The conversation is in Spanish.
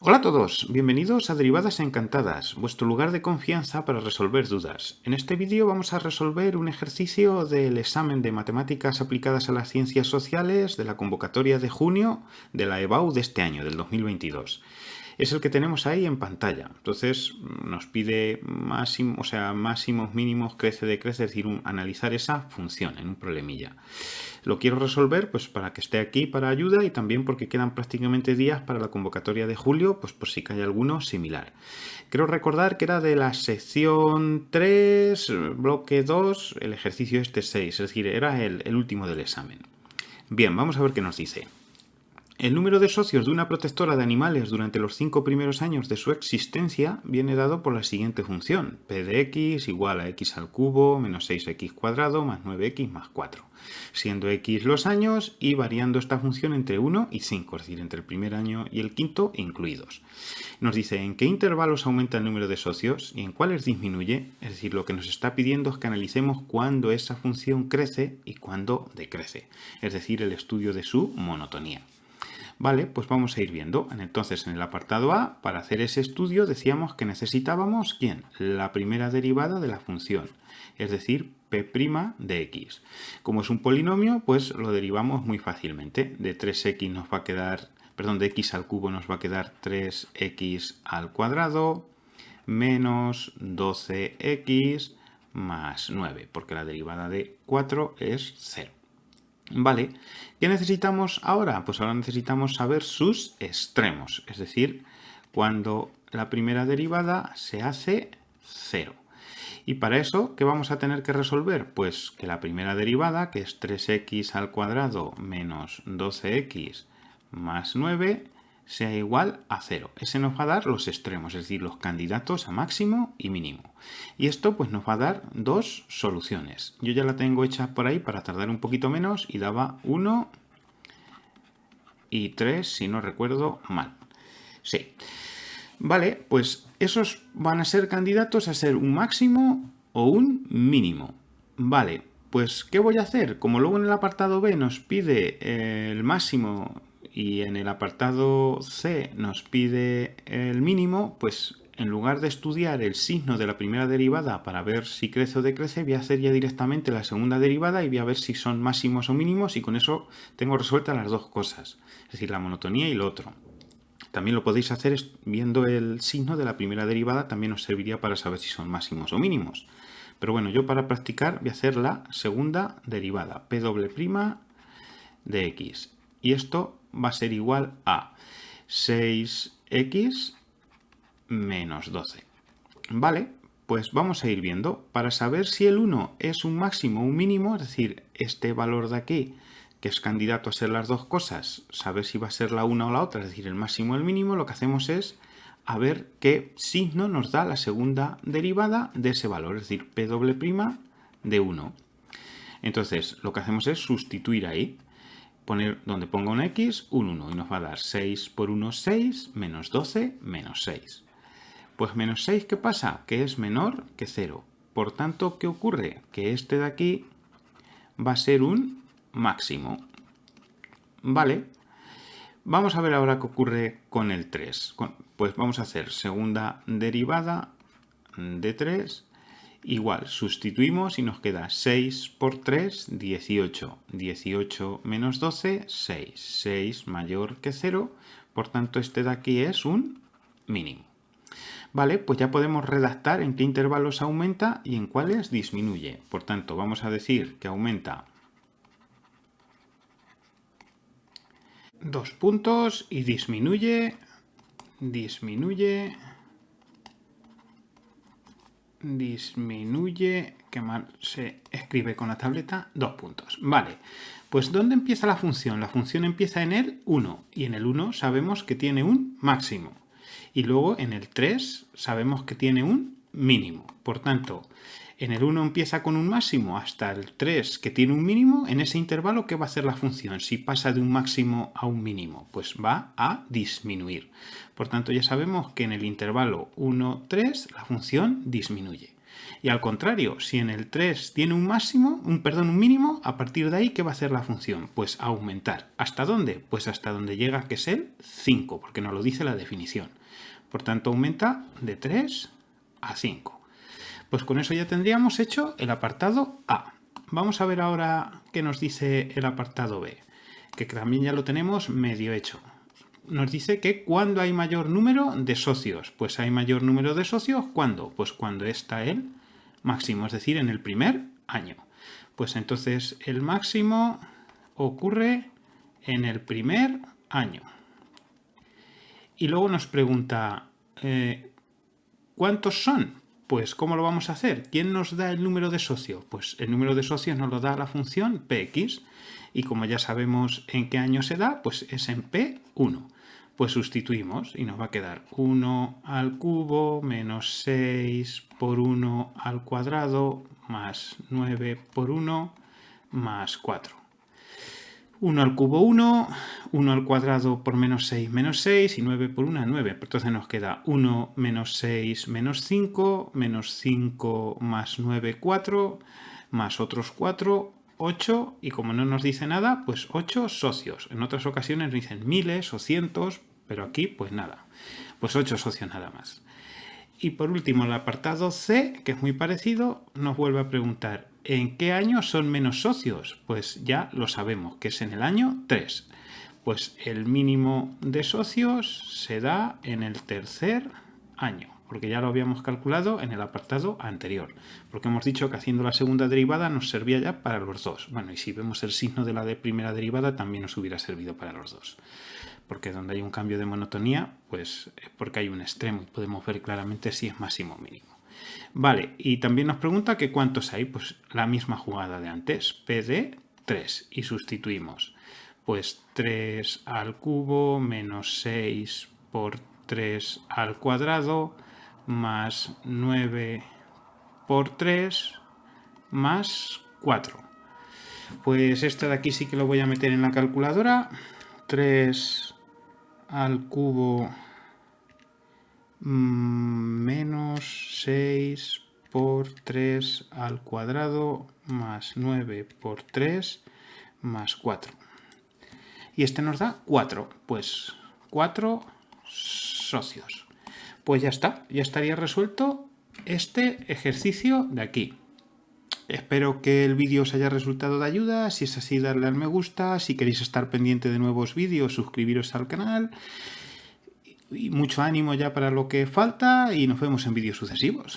Hola a todos, bienvenidos a Derivadas Encantadas, vuestro lugar de confianza para resolver dudas. En este vídeo vamos a resolver un ejercicio del examen de Matemáticas aplicadas a las Ciencias Sociales de la convocatoria de junio de la EBAU de este año, del 2022. Es el que tenemos ahí en pantalla. Entonces nos pide máximos, mínimos, crece, decrece, es decir, analizar esa función en un problemilla. Lo quiero resolver pues para que esté aquí para ayuda y también porque quedan prácticamente días para la convocatoria de julio, pues por si cae alguno similar. Creo recordar que era de la sección 3, bloque 2, el ejercicio este 6, es decir, era el último del examen. Bien, vamos a ver qué nos dice. El número de socios de una protectora de animales durante los 5 primeros años de su existencia viene dado por la siguiente función: p de x igual a x al cubo menos 6x cuadrado más 9x más 4, siendo x los años y variando esta función entre 1 y 5, es decir, entre el primer año y el quinto incluidos. Nos dice en qué intervalos aumenta el número de socios y en cuáles disminuye, es decir, lo que nos está pidiendo es que analicemos cuándo esa función crece y cuándo decrece, es decir, el estudio de su monotonía. Vale, pues vamos a ir viendo. Entonces, en el apartado A, para hacer ese estudio, decíamos que necesitábamos, ¿quién? La primera derivada de la función, es decir, p' de x. Como es un polinomio, pues lo derivamos muy fácilmente. De 3x nos va a quedar, perdón, de x al cubo nos va a quedar 3x al cuadrado menos 12x más 9, porque la derivada de 4 es 0. Vale, ¿qué necesitamos ahora? Pues ahora necesitamos saber sus extremos, es decir, cuando la primera derivada se hace 0. Y para eso, ¿qué vamos a tener que resolver? Pues que la primera derivada, que es 3x al cuadrado menos 12x más 9, sea igual a 0. Ese nos va a dar los extremos, es decir, los candidatos a máximo y mínimo. Y esto pues nos va a dar dos soluciones. Yo ya la tengo hecha por ahí para tardar un poquito menos y daba 1 y 3, si no recuerdo mal. Sí. Vale, pues esos van a ser candidatos a ser un máximo o un mínimo. Vale, pues ¿qué voy a hacer? Como luego en el apartado B nos pide el máximo y en el apartado C nos pide el mínimo, pues en lugar de estudiar el signo de la primera derivada para ver si crece o decrece, voy a hacer ya directamente la segunda derivada y voy a ver si son máximos o mínimos, y con eso tengo resueltas las dos cosas, es decir, la monotonía y lo otro. También lo podéis hacer viendo el signo de la primera derivada, también os serviría para saber si son máximos o mínimos. Pero bueno, yo para practicar voy a hacer la segunda derivada, p' de x. Y esto va a ser igual a 6x menos 12. Vale, pues vamos a ir viendo. Para saber si el 1 es un máximo o un mínimo, es decir, este valor de aquí, que es candidato a ser las dos cosas, saber si va a ser la una o la otra, es decir, el máximo o el mínimo, lo que hacemos es a ver qué signo nos da la segunda derivada de ese valor, es decir, p' de 1. Entonces, lo que hacemos es sustituir ahí, poner donde ponga una x, un 1, y nos va a dar 6 por 1, 6, menos 12, menos 6. Pues menos 6, ¿qué pasa? Que es menor que 0. Por tanto, ¿qué ocurre? Que este de aquí va a ser un máximo. Vale. Vamos a ver ahora qué ocurre con el 3. Pues vamos a hacer segunda derivada de 3. Igual, sustituimos y nos queda 6 por 3, 18. 18 menos 12, 6. 6 mayor que 0. Por tanto, este de aquí es un mínimo. Vale, pues ya podemos redactar en qué intervalos aumenta y en cuáles disminuye. Por tanto, vamos a decir que aumenta 2 puntos y disminuye, que mal se escribe con la tableta, 2 puntos. Vale, pues ¿dónde empieza la función? La función empieza en el 1 y en el 1 sabemos que tiene un máximo. Y luego en el 3 sabemos que tiene un mínimo. Por tanto, en el 1 empieza con un máximo hasta el 3 que tiene un mínimo. En ese intervalo, ¿qué va a hacer la función? Si pasa de un máximo a un mínimo, pues va a disminuir. Por tanto, ya sabemos que en el intervalo 1, 3 la función disminuye. Y al contrario, si en el 3 tiene un mínimo, a partir de ahí, ¿qué va a hacer la función? Pues aumentar. ¿Hasta dónde? Pues hasta donde llega, que es el 5, porque nos lo dice la definición. Por tanto, aumenta de 3 a 5. Pues con eso ya tendríamos hecho el apartado A. Vamos a ver ahora qué nos dice el apartado B, que también ya lo tenemos medio hecho. Nos dice que cuando hay mayor número de socios. Pues hay mayor número de socios, ¿cuándo? Pues cuando está el máximo, es decir, en el primer año. Pues entonces el máximo ocurre en el primer año. Y luego nos pregunta, ¿cuántos son? Pues ¿cómo lo vamos a hacer? ¿Quién nos da el número de socios? Pues el número de socios nos lo da la función px. Y como ya sabemos en qué año se da, pues es en P1. Pues sustituimos y nos va a quedar 1 al cubo menos 6 por 1 al cuadrado más 9 por 1 más 4. 1 al cubo 1, 1 al cuadrado por menos 6 y 9 por 1 9. Entonces nos queda 1 menos 6 menos 5 más 9 4 más otros 4 8, y como no nos dice nada, pues 8 socios. En otras ocasiones nos dicen miles o cientos, pero aquí pues nada, pues 8 socios nada más. Y por último el apartado C, que es muy parecido, nos vuelve a preguntar ¿en qué año son menos socios? Pues ya lo sabemos, que es en el año 3. Pues el mínimo de socios se da en el tercer año, porque ya lo habíamos calculado en el apartado anterior, porque hemos dicho que haciendo la segunda derivada nos servía ya para los dos. Bueno, y si vemos el signo de la primera derivada también nos hubiera servido para los dos, porque donde hay un cambio de monotonía, pues es porque hay un extremo y podemos ver claramente si es máximo o mínimo. Vale, y también nos pregunta que cuántos hay, pues la misma jugada de antes, P de 3, y sustituimos. Pues 3 al cubo menos 6 por 3 al cuadrado más 9 por 3 más 4. Pues esto de aquí sí que lo voy a meter en la calculadora. 3 al cubo menos 6 por 3 al cuadrado más 9 por 3 más 4. Y este nos da 4, pues 4 socios. Pues ya está, ya estaría resuelto este ejercicio de aquí. Espero que el vídeo os haya resultado de ayuda. Si es así, darle al me gusta. Si queréis estar pendiente de nuevos vídeos, suscribiros al canal. Y mucho ánimo ya para lo que falta y nos vemos en vídeos sucesivos.